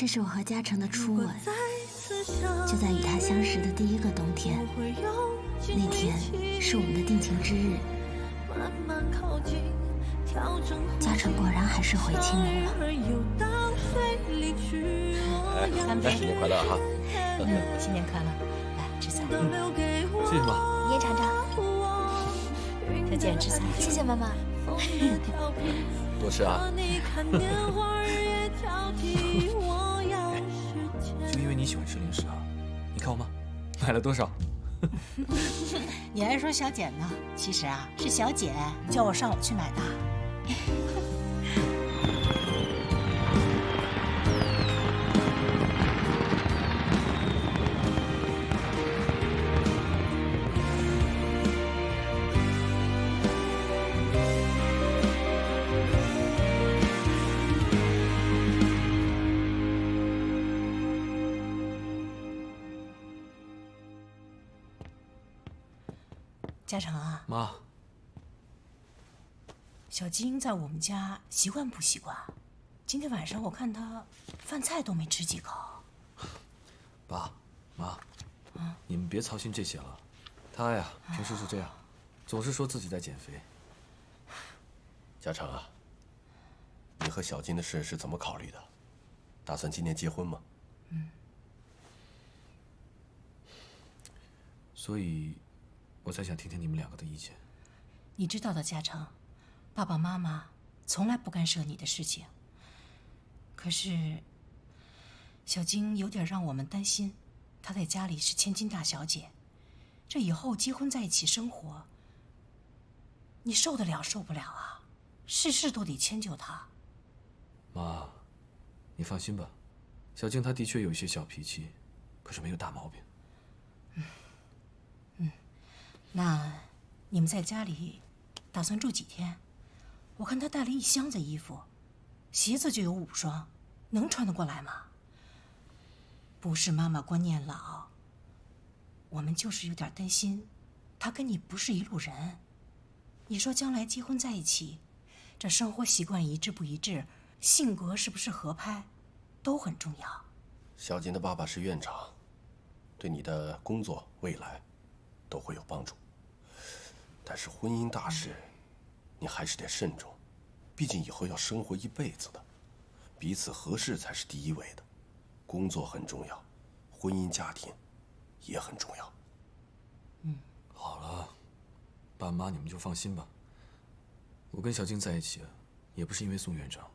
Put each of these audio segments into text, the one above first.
这是我和嘉诚的初吻，就在与他相识的第一个冬天。那天是我们的定情之日。嘉诚果然还是回青楼了。哎，新年快乐哈！新年快乐！来吃菜。谢谢妈。你也尝尝。小姐吃菜。谢谢妈妈。多吃啊。就因为你喜欢吃零食啊？你看我妈买了多少？你还说小简呢？其实啊，是小姐叫我上午去买的。嘉诚啊，妈，小金在我们家习惯不习惯？今天晚上我看他饭菜都没吃几口。爸妈，你们别操心这些了。他呀，平时是这样，总是说自己在减肥。嘉诚啊，你和小金的事是怎么考虑的？打算今年结婚吗？所以，我才想听听你们两个的意见。你知道的，嘉诚，爸爸妈妈从来不干涉你的事情。可是，小金有点让我们担心，她在家里是千金大小姐，这以后结婚在一起生活，你受得了受不了啊？事事都得迁就她。妈，你放心吧，小静她的确有一些小脾气，可是没有大毛病。那你们在家里打算住几天？我看她带了一箱子衣服，鞋子就有5双，能穿得过来吗？不是妈妈观念老，我们就是有点担心，她跟你不是一路人。你说将来结婚在一起，这生活习惯一致不一致，性格是不是合拍，都很重要。小金的爸爸是院长，对你的工作未来都会有帮助。但是婚姻大事，你还是得慎重，毕竟以后要生活一辈子的，彼此合适才是第一位的。工作很重要，婚姻家庭也很重要。好了，爸妈你们就放心吧。我跟小静在一起，也不是因为宋院长，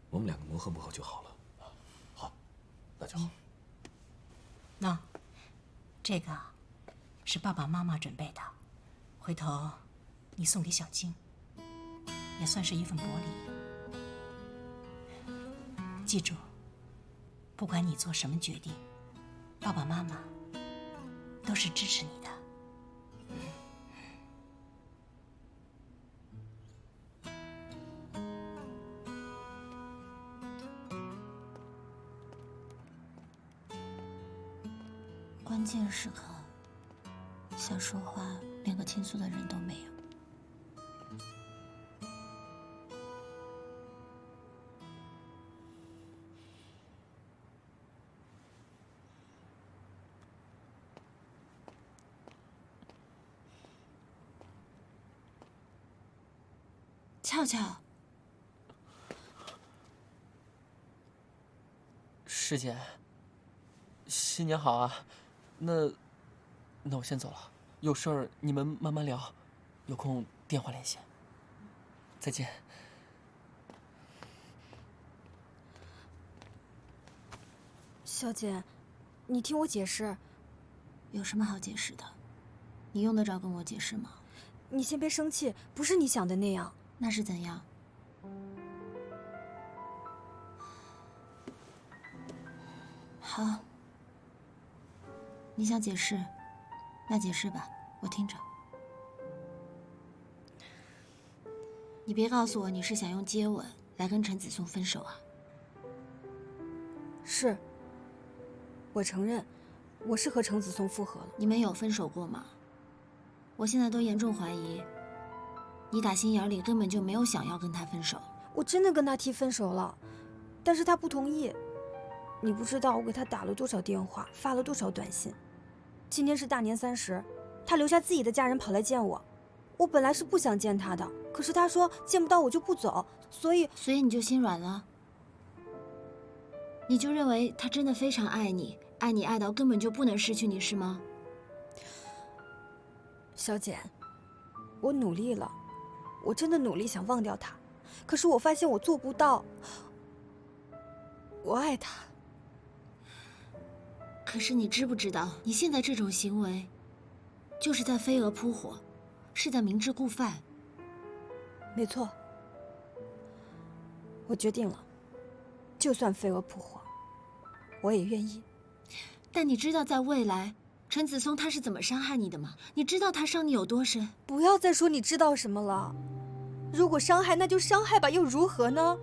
我们两个磨合磨合就好了。好，那就好。那，这个是爸爸妈妈准备的，回头你送给小静，也算是一份薄礼。记住，不管你做什么决定，爸爸妈妈都是支持你的。关键时刻，想说话连个倾诉的人都没有。俏俏，师姐，新年好啊！那我先走了，有事儿你们慢慢聊，有空电话联系。再见。小姐，你听我解释。有什么好解释的？你用得着跟我解释吗？你先别生气，不是你想的那样。那是怎样？好，你想解释，那解释吧，我听着。你别告诉我你是想用接吻来跟陈子松分手啊？是，我承认，我是和程子松复合了。你们有分手过吗？我现在都严重怀疑，你打心眼里根本就没有想要跟他分手。我真的跟他提分手了，但是他不同意。你不知道我给他打了多少电话，发了多少短信。今天是大年30，他留下自己的家人跑来见我。我本来是不想见他的，可是他说见不到我就不走，所以你就心软了？你就认为他真的非常爱你，爱到根本就不能失去你，是吗？小简，我努力了，我真的努力想忘掉他，可是我发现我做不到。我爱他。可是你知不知道，你现在这种行为，就是在飞蛾扑火，是在明知故犯。没错，我决定了，就算飞蛾扑火，我也愿意。但你知道在未来，陈子松他是怎么伤害你的吗？你知道他伤你有多深？不要再说你知道什么了。如果伤害，那就伤害吧，又如何呢？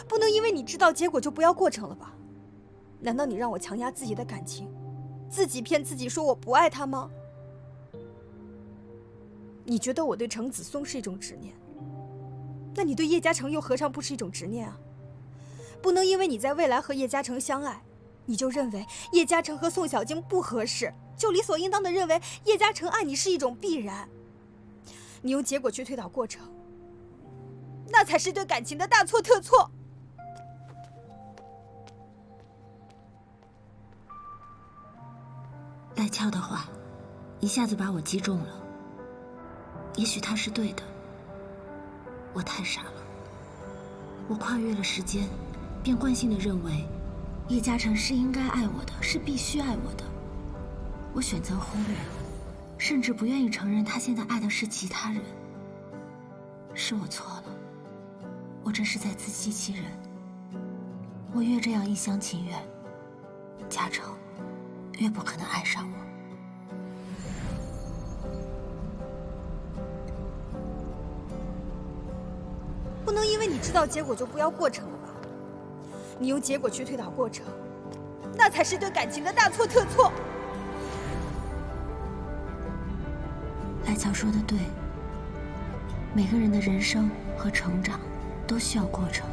不能因为你知道结果就不要过程了吧？难道你让我强压自己的感情，自己骗自己说我不爱他吗？你觉得我对程子松是一种执念，那你对叶嘉诚又何尝不是一种执念啊？不能因为你在未来和叶嘉诚相爱，你就认为叶嘉诚和宋小静不合适，就理所应当的认为叶嘉诚爱你是一种必然。你用结果去推导过程，那才是对感情的大错特错。赖俏的话，一下子把我击中了。也许他是对的，我太傻了。我跨越了时间，便惯性的认为，叶嘉诚是应该爱我的，是必须爱我的。我选择忽略，甚至不愿意承认他现在爱的是其他人。是我错了，我这是在自欺欺人。我越这样一厢情愿，嘉诚越不可能爱上我。不能因为你知道结果就不要过程了吧？你用结果去推导过程，那才是对感情的大错特错。赖俏说的对，每个人的人生和成长都需要过程，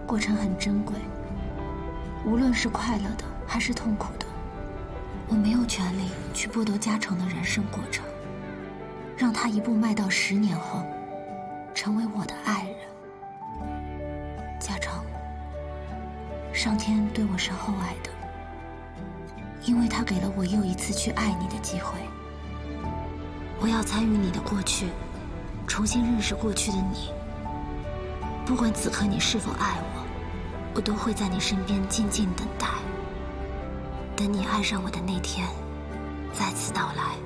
过程很珍贵，无论是快乐的还是痛苦的。我没有权利去剥夺嘉诚的人生过程，让他一步迈到10年后成为我的爱人。嘉诚，上天对我是厚爱的，因为他给了我又一次去爱你的机会。我要参与你的过去，重新认识过去的你。不管此刻你是否爱我，我都会在你身边静静等待，等你爱上我的那天再次到来。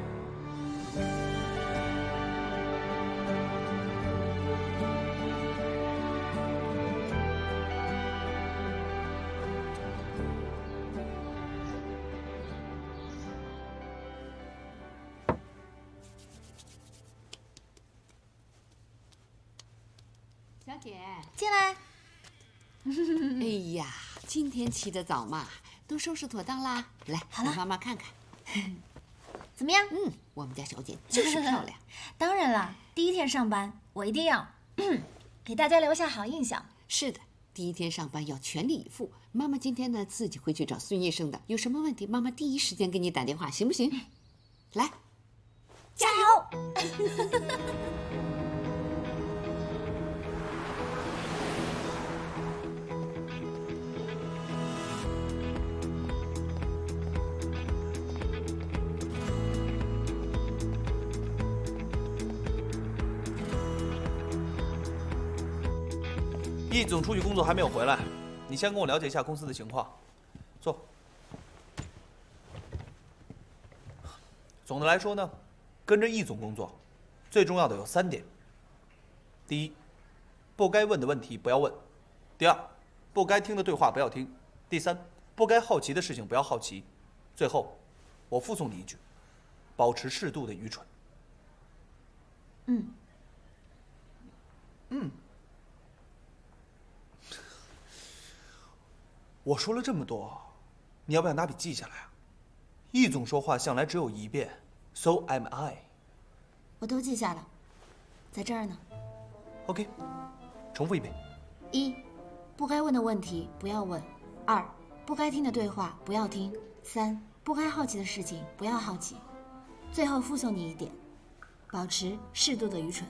小姐，进来。哎呀，今天起得早嘛，都收拾妥当啦。来，让妈妈看看。怎么样？我们家小姐就是漂亮。当然了，第一天上班，我一定要给大家留下好印象。是的，第一天上班要全力以赴。妈妈今天呢自己会去找孙医生的，有什么问题妈妈第一时间给你打电话，行不行？来，加油！易总出去工作还没有回来，你先跟我了解一下公司的情况。坐。总的来说呢，跟着易总工作，最重要的有3点。第一，不该问的问题不要问；第二，不该听的对话不要听；第三，不该好奇的事情不要好奇；最后，我附送你一句：保持适度的愚蠢。我说了这么多，你要不要拿笔记下来啊？易总说话向来只有一遍 ，So am I。我都记下了，在这儿呢。OK，重复一遍。1，不该问的问题不要问。2，不该听的对话不要听。3，不该好奇的事情不要好奇。最后附送你一点，保持适度的愚蠢。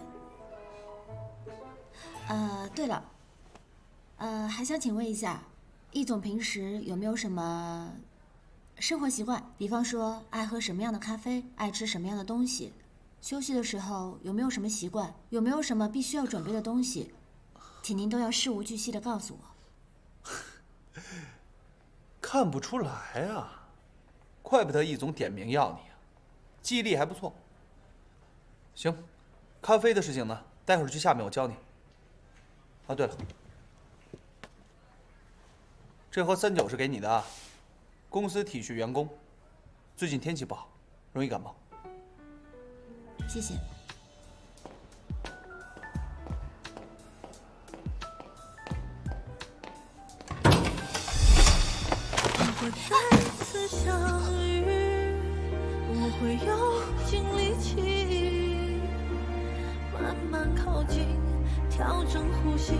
对了，还想请问一下，易总平时有没有什么生活习惯？比方说，爱喝什么样的咖啡，爱吃什么样的东西？休息的时候有没有什么习惯？有没有什么必须要准备的东西？请您都要事无巨细的告诉我。看不出来啊，怪不得易总点名要你啊，记忆力还不错。行，咖啡的事情呢，待会儿去下面我教你。啊，对了，这盒39是给你的啊，公司体恤员工，最近天气不好，容易感冒。谢谢。会再次相遇，我会用尽力气，慢慢靠近，调整呼吸，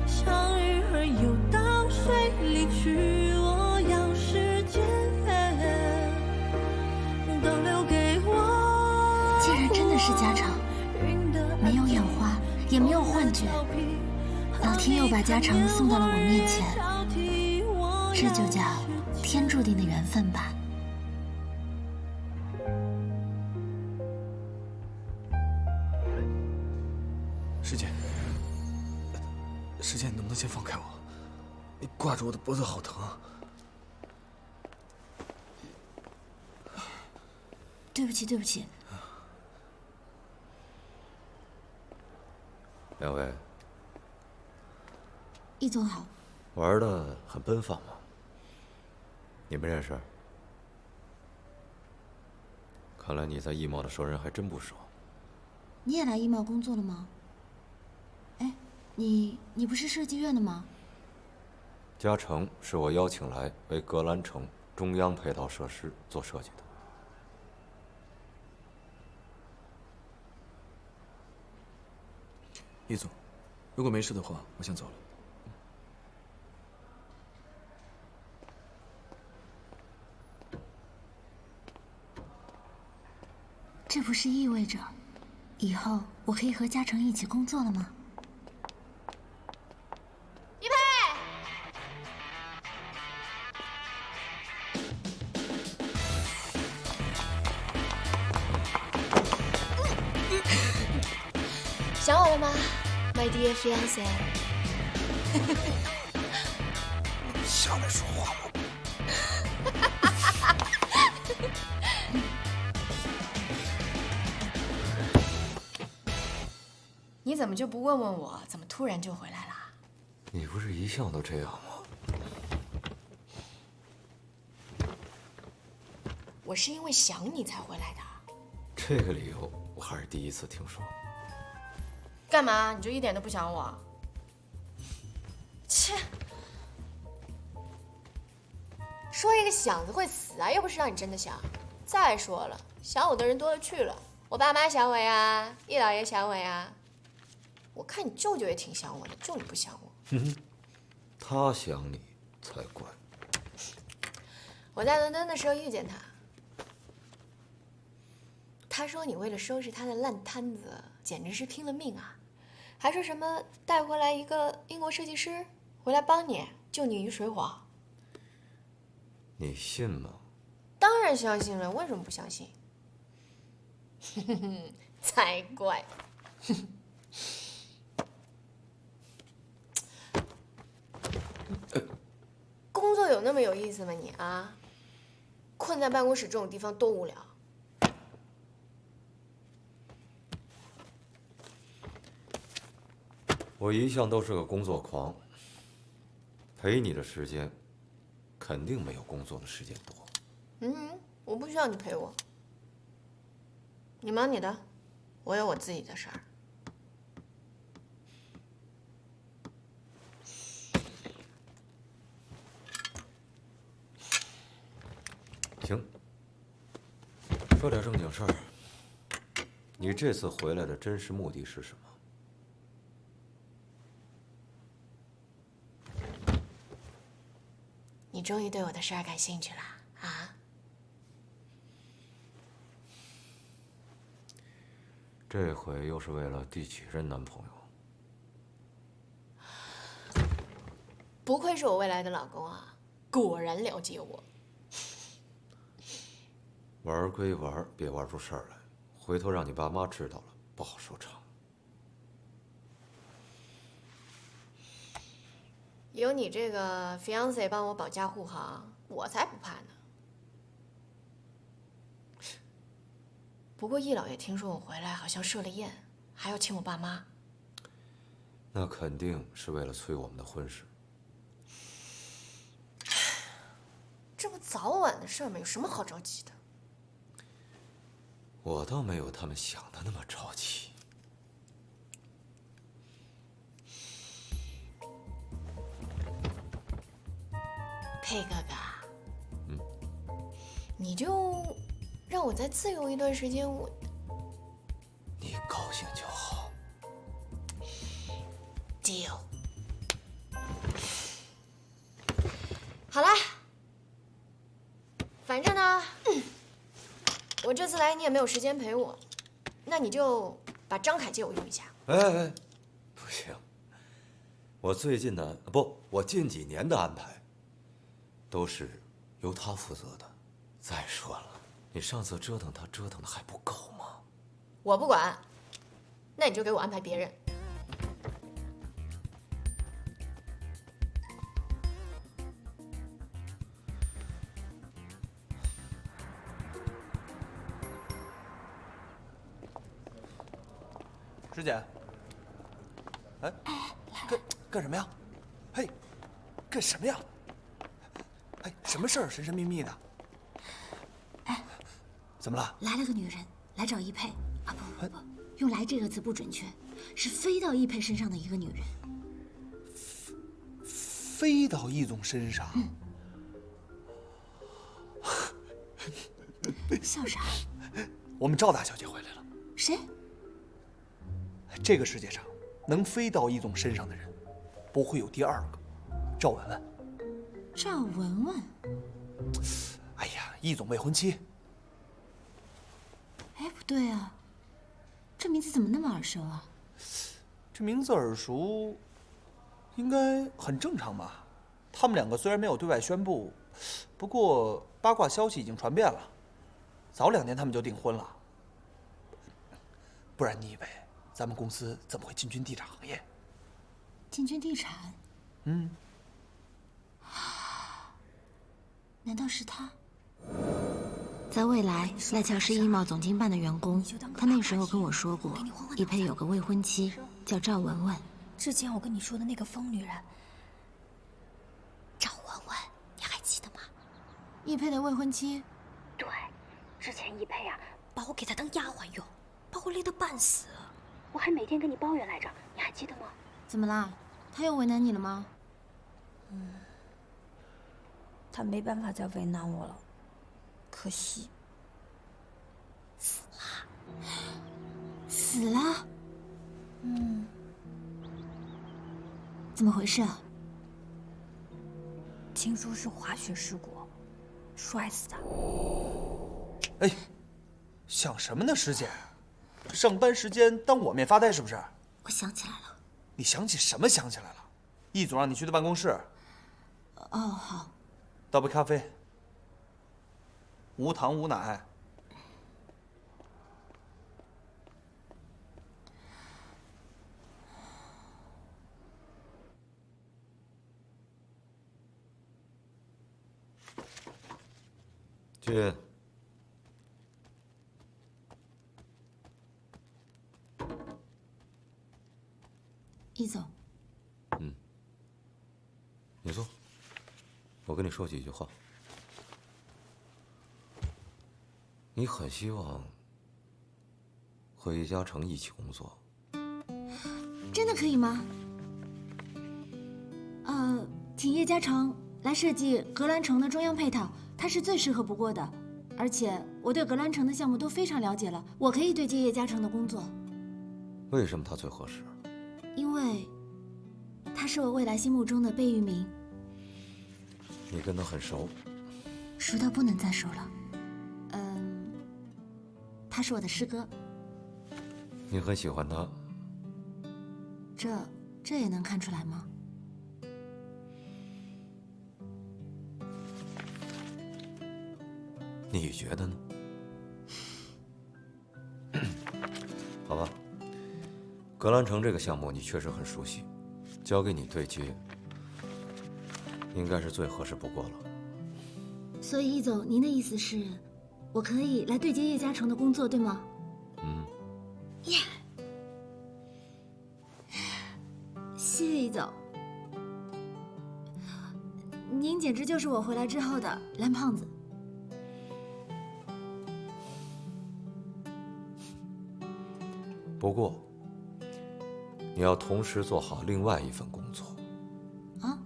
像鱼儿游到水里去。我要时间都留给我。既然真的是家常，没有眼花，也没有幻觉，老天又把家常送到了我面前，这就叫天注定的缘分吧。师姐，你能不能先放开我？你挂着我的脖子好疼啊！对不起，对不起。两位，易总好。玩的很奔放吗？你们认识？看来你在易贸的熟人还真不少。你也来易贸工作了吗？哎，你不是设计院的吗？嘉诚是我邀请来为格兰城中央配套设施做设计的。易总，如果没事的话，我先走了。这不是意味着，以后我可以和嘉诚一起工作了吗？一佩，想我了吗 ，My dear fiancé？ 下来说话吧。你怎么就不问问我，怎么突然就回来了？你不是一向都这样吗？我是因为想你才回来的。这个理由我还是第一次听说。干嘛？你就一点都不想我？切！说一个想字会死啊，又不是让你真的想。再说了，想我的人多了去了，我爸妈想我呀，易老爷想我呀。我看你舅舅也挺想我的，就你不想我。他想你才怪。我在伦敦的时候遇见他，他说你为了收拾他的烂摊子，简直是拼了命啊！还说什么带回来一个英国设计师回来帮你，救你于水火。你信吗？当然相信了，为什么不相信？才怪！工作有那么有意思吗你啊？困在办公室这种地方多无聊。我一向都是个工作狂，陪你的时间肯定没有工作的时间多。我不需要你陪我，你忙你的，我有我自己的事儿。行，说点正经事儿。你这次回来的真实目的是什么？终于对我的事儿感兴趣了啊？这回又是为了第几任男朋友？不愧是我未来的老公啊，果然了解我。玩归玩，别玩出事儿来，回头让你爸妈知道了，不好收场。有你这个 fiance 帮我保驾护航，我才不怕呢。不过易老爷听说我回来好像设了宴，还要请我爸妈。那肯定是为了催我们的婚事。这不早晚的事儿吗？有什么好着急的？我倒没有他们想的那么着急。佩哥哥，你就让我再自由一段时间，你高兴就好。deal。好啦，反正呢，我这次来你也没有时间陪我，那你就把张凯借我用一下。哎，不行，我最近的不，我近几年的安排都是由他负责的。再说了，你上次折腾他折腾的还不够吗？我不管，那你就给我安排别人。师姐，哎，干什么呀？嘿，干什么呀？哎，什么事儿？神神秘秘的。哎，怎么了？来了个女人来找易佩啊，不，用来这个词不准确，是飞到易佩身上的一个女人。飞到易总身上？笑啥？我们赵大小姐回来了。谁？这个世界上能飞到易总身上的人，不会有第二个。赵文文。赵文文。哎呀，易总未婚妻。哎，不对啊，这名字怎么那么耳熟啊？这名字耳熟，应该很正常吧？他们两个虽然没有对外宣布，不过八卦消息已经传遍了，早2年他们就订婚了。不然你以为咱们公司怎么会进军地产行业？进军地产？难道是他？在未来，赖乔是易贸总经办的员工，他那时候跟我说过，易佩有个未婚妻叫赵文文。之前我跟你说的那个疯女人，赵文文，你还记得吗？易佩的未婚妻。对，之前易佩啊，把我给她当丫鬟用，把我累得半死，我还每天跟你抱怨来着，你还记得吗？怎么啦？他又为难你了吗？他没办法再为难我了，可惜死了。死了？怎么回事啊？听说是滑雪事故，摔死的。哎，想什么呢，师姐？上班时间当我面发呆是不是？我想起来了。你想起什么想起来了？易总让你去他办公室。哦，好。倒杯咖啡，无糖无奶。进。易总。你坐。我跟你说几句话。你很希望和叶嘉诚一起工作，真的可以吗？请叶嘉诚来设计格兰城的中央配套，他是最适合不过的。而且我对格兰城的项目都非常了解了，我可以对接叶嘉诚的工作。为什么他最合适？因为他是我未来心目中的贝聿铭。你跟他很熟？熟到不能再熟了。他是我的师哥。你很喜欢他？这也能看出来吗？你觉得呢？好吧，格兰城这个项目你确实很熟悉，交给你对接，应该是最合适不过了。所以易总，您的意思是，我可以来对接叶嘉诚的工作，对吗？耶！谢谢易总，您简直就是我回来之后的蓝胖子。不过，你要同时做好另外一份工作。啊？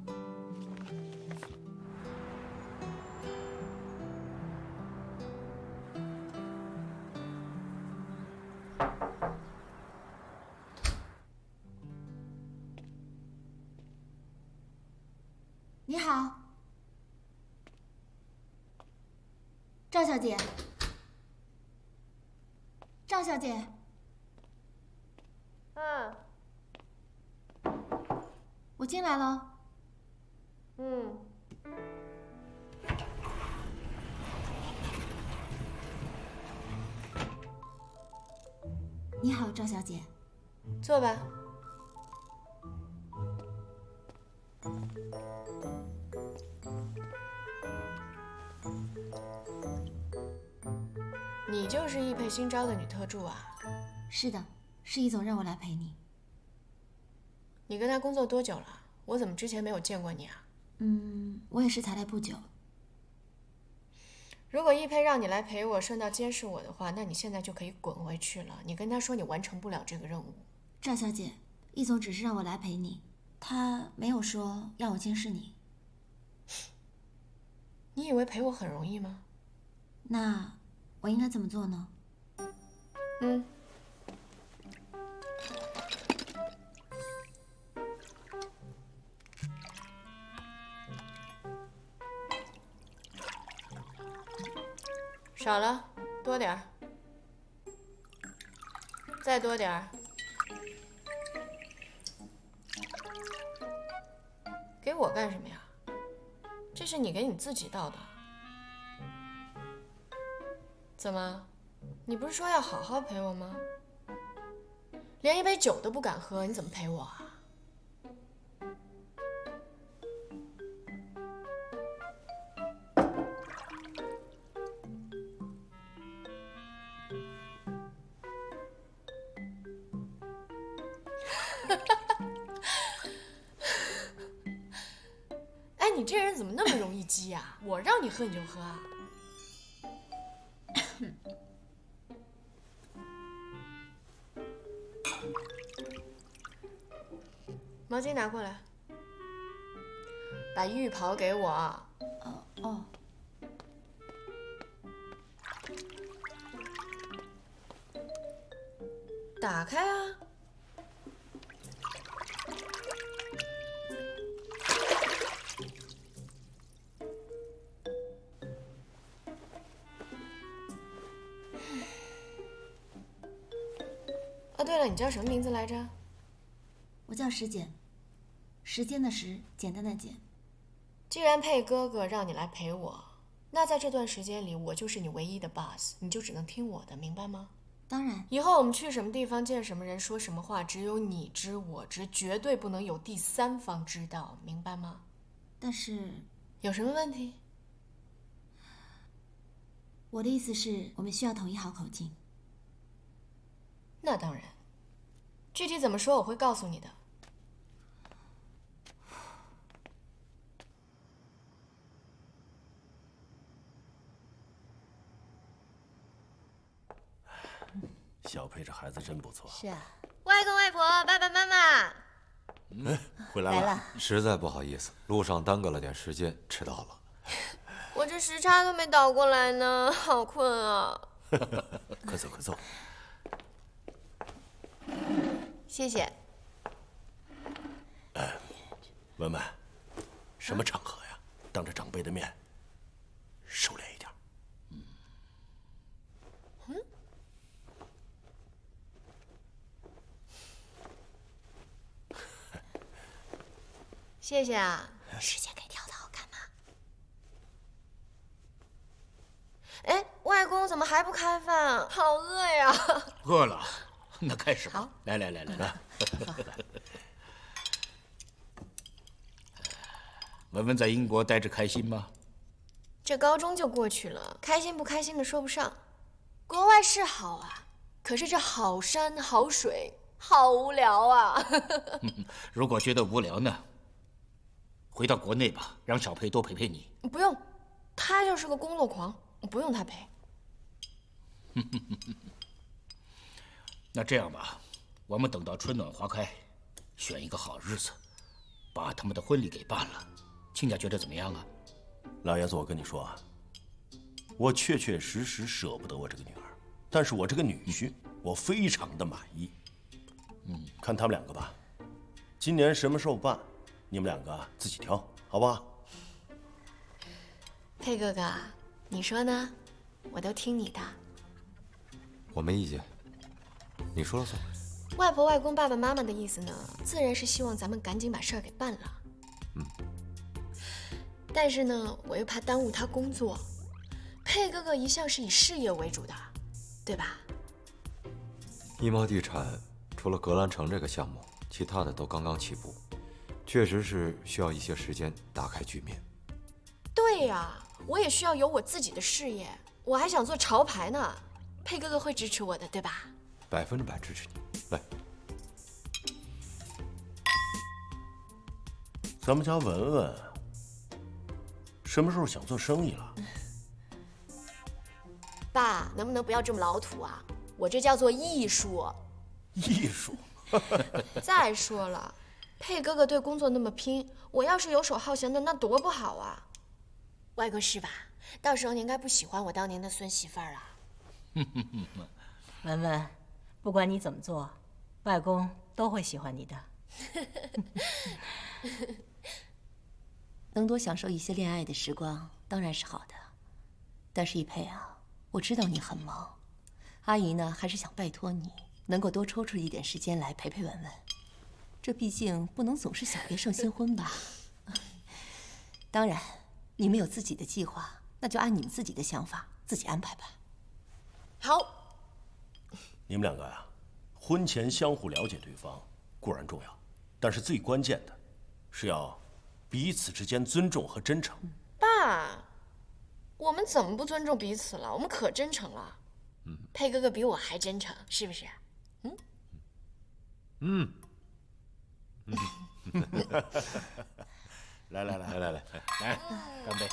你好，赵小姐。赵小姐。我进来了。你好，赵小姐。坐吧。你就是易佩新招的女特助啊？是的，是易总让我来陪你。你跟他工作多久了？我怎么之前没有见过你啊？我也是才来不久。如果易佩让你来陪我，顺道监视我的话，那你现在就可以滚回去了。你跟他说你完成不了这个任务。赵小姐，易总只是让我来陪你，他没有说要我监视你。你以为陪我很容易吗？那我应该怎么做呢？少了，多点儿，再多点儿，给我干什么呀？这是你给你自己倒的。怎么，你不是说要好好陪我吗？连一杯酒都不敢喝，你怎么陪我啊？哎，你这人怎么那么容易激呀？我让你喝你就喝啊？毛巾拿过来，把浴袍给我。哦。打开啊！哦，对了，你叫什么名字来着？我叫时简，时间的时，简单的简。既然佩哥哥让你来陪我，那在这段时间里，我就是你唯一的 boss， 你就只能听我的，明白吗？当然。以后我们去什么地方，见什么人，说什么话，只有你知我知，绝对不能有第三方知道，明白吗？但是有什么问题？我的意思是，我们需要统一好口径。那当然，具体怎么说我会告诉你的。小佩这孩子真不错。是啊，外公外婆、爸爸妈妈，回来了。实在不好意思，路上耽搁了点时间，迟到了。我这时差都没倒过来呢，好困啊。快坐，快坐。谢谢。文文，什么场合呀？当着长辈的面收敛一点。谢谢啊。世界给跳的好看吗？哎，外公怎么还不开饭？好饿呀！饿了，那开始吧。好，来，文文在英国待着开心吗？这高中就过去了，开心不开心的说不上。国外是好啊，可是这好山好水，好无聊啊。如果觉得无聊呢，回到国内吧，让小佩多陪陪你。不用，他就是个工作狂，不用他陪。那这样吧，我们等到春暖花开，选一个好日子，把他们的婚礼给办了。亲家觉得怎么样啊？老爷子，我跟你说啊，我确确实实舍不得我这个女儿，但是我这个女婿，我非常的满意。看他们两个吧，今年什么时候办，你们两个自己挑，好不好？佩哥哥，你说呢？我都听你的。我没意见，你说了算。外婆、外公、爸爸妈妈的意思呢，自然是希望咱们赶紧把事儿给办了。但是呢，我又怕耽误他工作。佩哥哥一向是以事业为主的，对吧？一毛地产除了格兰城这个项目，其他的都刚刚起步，确实是需要一些时间打开局面。对呀，我也需要有我自己的事业，我还想做潮牌呢。佩哥哥会支持我的，对吧？100%支持你。来，咱们家文文什么时候想做生意了？爸，能不能不要这么老土啊？我这叫做艺术。艺术。再说了，佩哥哥对工作那么拼，我要是游手好闲的，那多不好啊。外公是吧？到时候你应该不喜欢我当您的孙媳妇儿了。文文，不管你怎么做，外公都会喜欢你的。能多享受一些恋爱的时光，当然是好的。但是一佩啊，我知道你很忙，阿姨呢还是想拜托你，能够多抽出一点时间来陪陪文文。这毕竟不能总是小别胜新婚吧。当然，你们有自己的计划，那就按你们自己的想法自己安排吧。好。你们两个呀，婚前相互了解对方固然重要，但是最关键的是要彼此之间尊重和真诚。爸，我们怎么不尊重彼此了？我们可真诚了。佩哥哥比我还真诚，是不是？来，干杯！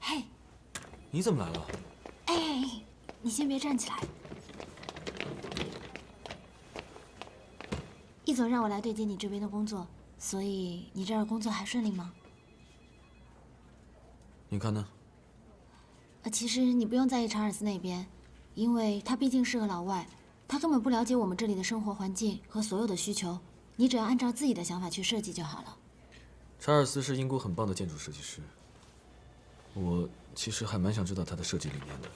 嘿，你怎么来了？哎，你先别站起来。易总让我来对接你这边的工作，所以你这儿工作还顺利吗？你看呢？其实你不用在意查尔斯那边，因为他毕竟是个老外，他根本不了解我们这里的生活环境和所有的需求，你只要按照自己的想法去设计就好了。查尔斯是英国很棒的建筑设计师，我其实还蛮想知道他的设计理念的。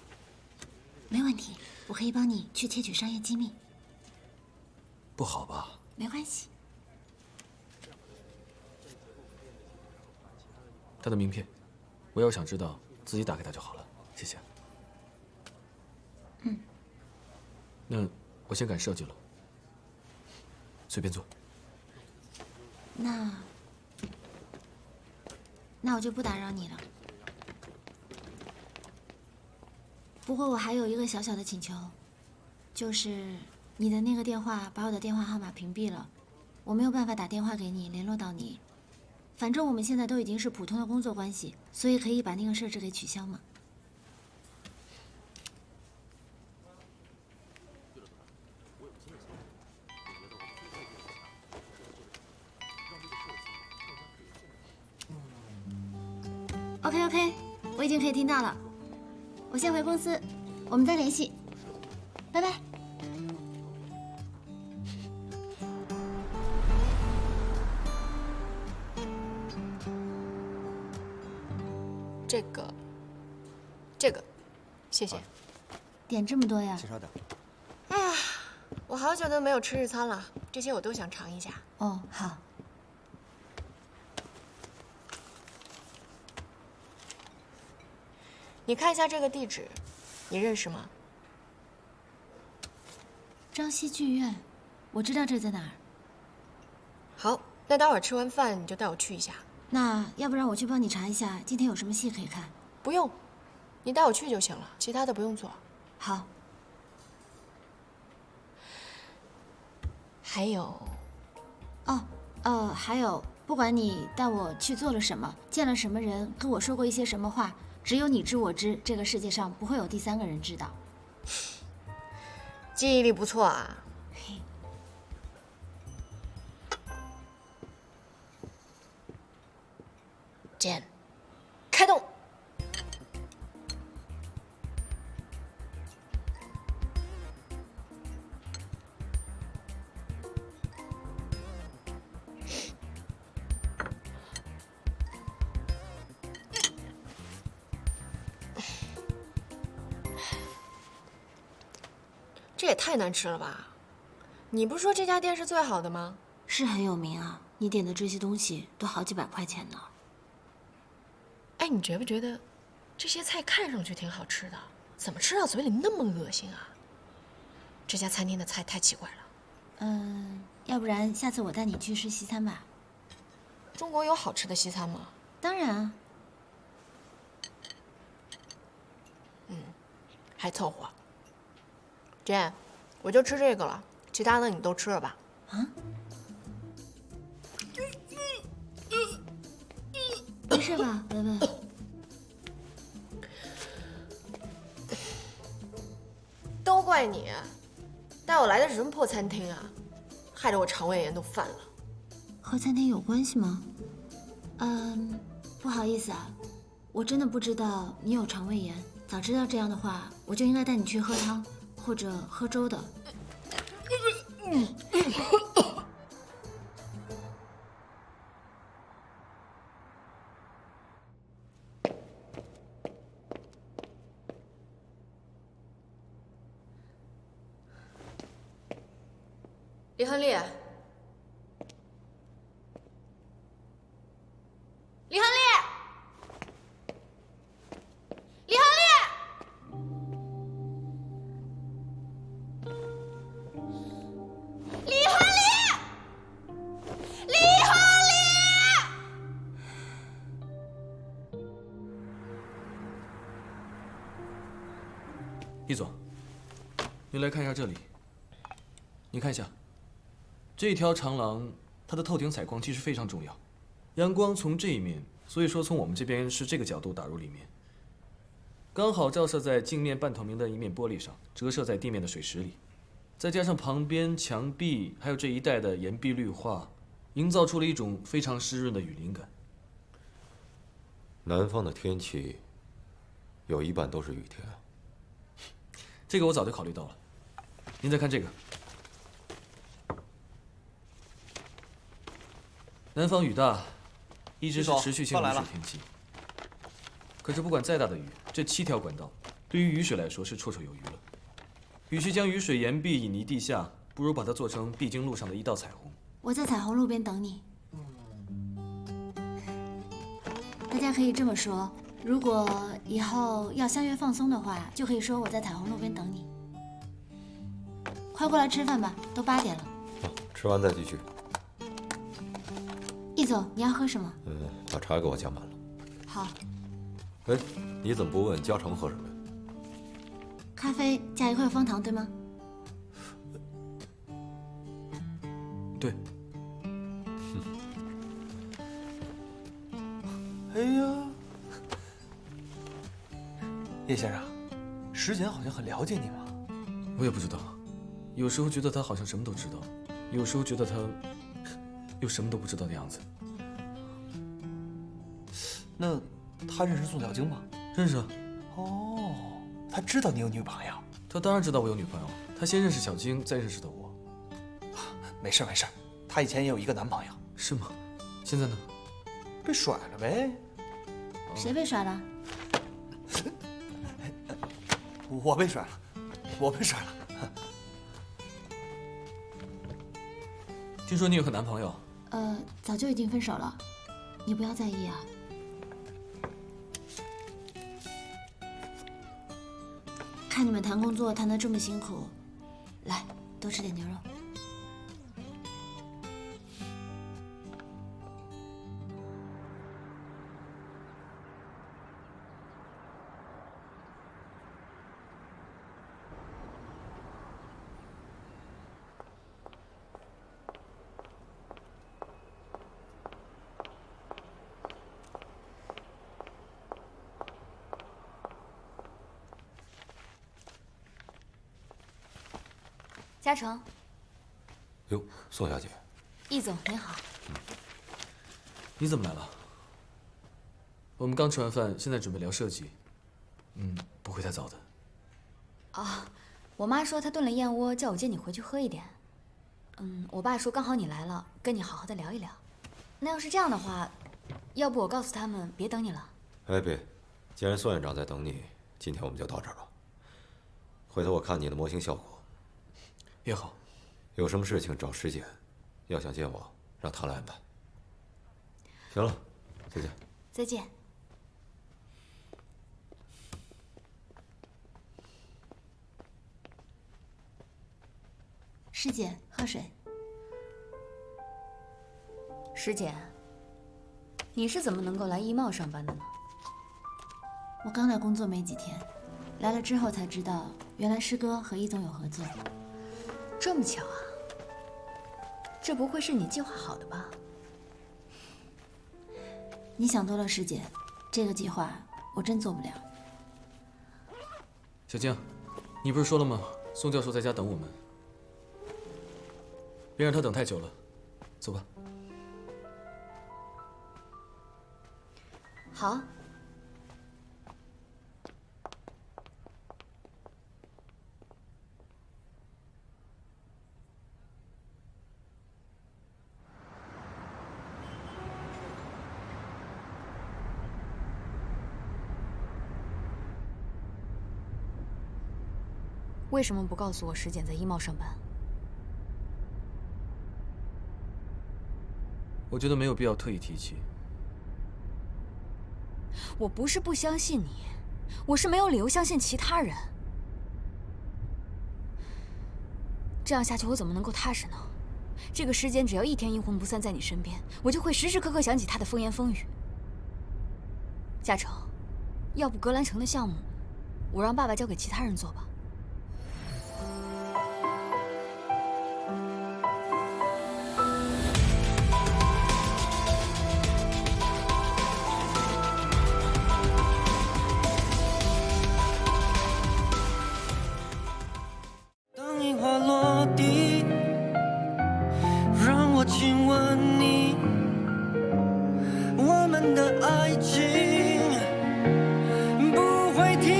没问题，我可以帮你去窃取商业机密。不好吧？没关系。他的名片，我要想知道，自己打给他就好了。谢谢。那我先赶设计了，随便坐。那我就不打扰你了。不过我还有一个小小的请求，就是你的那个电话把我的电话号码屏蔽了，我没有办法打电话给你联络到你。反正我们现在都已经是普通的工作关系，所以可以把那个设置给取消吗？ OK， 我已经可以听到了。我先回公司，我们再联系，拜拜。这个，谢谢。点这么多呀？请稍等。哎呀，我好久都没有吃日餐了，这些我都想尝一下。哦，好。你看一下这个地址，你认识吗？朝夕剧院，我知道这在哪儿。好，那待会儿吃完饭你就带我去一下。那要不然我去帮你查一下，今天有什么戏可以看？不用，你带我去就行了，其他的不用做。好。还有，还有，不管你带我去做了什么，见了什么人，跟我说过一些什么话，只有你知我知，这个世界上不会有第三个人知道。记忆力不错啊。剑，开动！这也太难吃了吧！你不是说这家店是最好的吗？是很有名啊，你点的这些东西都好几百块钱呢。哎，你觉不觉得这些菜看上去挺好吃的，怎么吃到嘴里那么恶心啊？这家餐厅的菜太奇怪了。要不然下次我带你去吃西餐吧。中国有好吃的西餐吗？当然啊。还凑合。Jane，我就吃这个了，其他的你都吃了吧。啊？没事吧，文文？都怪你，带我来的是什么破餐厅啊，害得我肠胃炎都犯了。和餐厅有关系吗？不好意思啊，我真的不知道你有肠胃炎。早知道这样的话，我就应该带你去喝汤或者喝粥的。李亨利，李亨利，李亨利，李亨利，李亨利！易总，你来看一下这里。你看一下。这条长廊，它的透顶采光其实非常重要。阳光从这一面，所以说从我们这边是这个角度打入里面，刚好照射在镜面半透明的一面玻璃上，折射在地面的水石里，再加上旁边墙壁还有这一带的岩壁绿化，营造出了一种非常湿润的雨林感。南方的天气，有一半都是雨天。这个我早就考虑到了。您再看这个。南方雨大，一直是持续性雨水天气。可是不管再大的雨，这7条管道对于雨水来说是绰绰有余了。与其将雨水沿壁引离地下，不如把它做成必经路上的一道彩虹。我在彩虹路边等你。大家可以这么说，如果以后要相约放松的话，就可以说我在彩虹路边等你。快过来吃饭吧，都8点了。吃完再继续。易总，你要喝什么？把茶给我加满了。好。哎，你怎么不问加成喝什么呀？咖啡加1块方糖，对吗？对。哎呀，叶先生，石简好像很了解你嘛。我也不知道，有时候觉得他好像什么都知道，有时候觉得他又什么都不知道的样子。那他认识宋小晶吗？认识啊。哦，他知道你有女朋友？他当然知道我有女朋友，他先认识小晶，再认识的我。没事没事，他以前也有一个男朋友。是吗？现在呢？被甩了呗。谁被甩了？我被甩了，我被甩了。听说你有个男朋友？早就已经分手了，你不要在意啊。看你们谈工作谈得这么辛苦，来，多吃点牛肉。嘉诚，哟，宋小姐，易总您好。你怎么来了？我们刚吃完饭，现在准备聊设计。不会太早的。啊，我妈说她炖了燕窝，叫我接你回去喝一点。我爸说刚好你来了，跟你好好的聊一聊。那要是这样的话，要不我告诉他们别等你了。哎，别，既然宋院长在等你，今天我们就到这儿吧。回头我看你的模型效果。也好，有什么事情找师姐，要想见我，让她来安排。行了，再见。再见。师姐，喝水。师姐，你是怎么能够来易茂上班的呢？我刚来工作没几天，来了之后才知道，原来师哥和易总有合作。这么巧啊？这不会是你计划好的吧？你想多了，师姐，这个计划我真做不了。小静，你不是说了吗？宋教授在家等我们，别让他等太久了。走吧。好。为什么不告诉我石简在医贸上班？我觉得没有必要特意提起。我不是不相信你，我是没有理由相信其他人。这样下去我怎么能够踏实呢？这个时间只要一天阴魂不散在你身边，我就会时时刻刻想起他的风言风语。嘉诚，要不格兰城的项目，我让爸爸交给其他人做吧。亲吻你，我们的爱情不会停。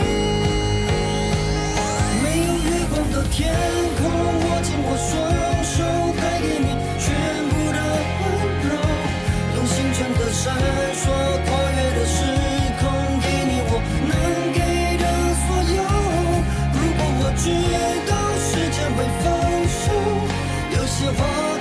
没有月光的天空，握紧我双手，带给你全部的温柔。用星辰的闪烁，跨越的时空，给你我能给的所有。如果我知道时间会放手，有些话。